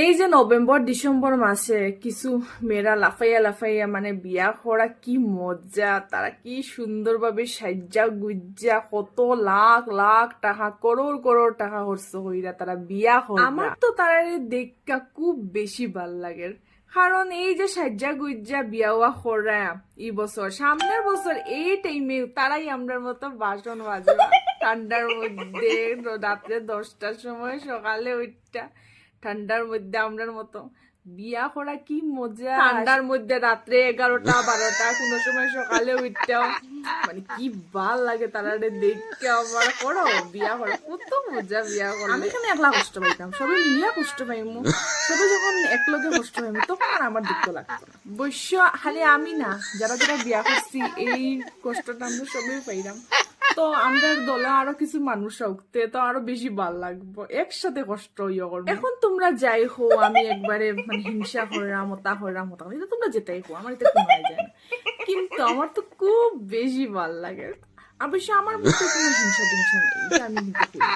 এই যে November December মাসে কিছু মেয়েরা লাফাইয়া লাফাইয়া মানে বিয়া করা কি মজা, তারা কি সুন্দরভাবে সাজ্জা গুজ্জা কত লাখ লাখ টাকা করোড় করোড় টাকা খরচ কইরা তারা বিয়া করে। আমার তো তারা দেখা খুব বেশি ভাল লাগে, কারণ এই যে সাজ্জা গুজ্জা বিয়া হওয়া করা এই বছর সামনের বছর এই টাইমে তারাই আমরার মতো বাসন বাজবা ঠান্ডার মধ্যে রাত্রে 10টার সময় সকালে ওইটা ঠান্ডার মধ্যে আমরার মতো বিয়া করা কি মজা। ঠান্ডার মধ্যে রাত্রে 11টা 12টা কোনো সময় সকালে উঠতেও মানে কি ভাল লাগে তারা দেখতে। আবার করো বিয়া করো কত মজা বিয়া করো। আমি এখানে একলা কষ্ট পাইতাম, সবাই মিলিয়া কষ্ট পাইমু, সবাই যখন একলগে কষ্ট পাইমু তখন আর আমার দুঃখ লাগতো না। অবশ্য খালি আমি না, যারা যারা বিয়া করছি এই কষ্টটা আমরা সবাই পাইলাম। তো আমরা দলে আরো কিছু মানুষ উঠতে তো আরো বেশি ভাল লাগবো, একসাথে কষ্ট ইয়ে করবো। এখন তোমরা যাই হো, আমি একবারে মানে হিংসা হইরাম ওতা হইরাম ওতা, এটা তোমরা যেটাই হো, আমার এটা কোনো যায় না, কিন্তু আমার তো খুব বেশি ভাল লাগে। অবশ্য আমার মধ্যে কোনো হিংসা টিংসা নেই, এটা আমি কিন্তু করি।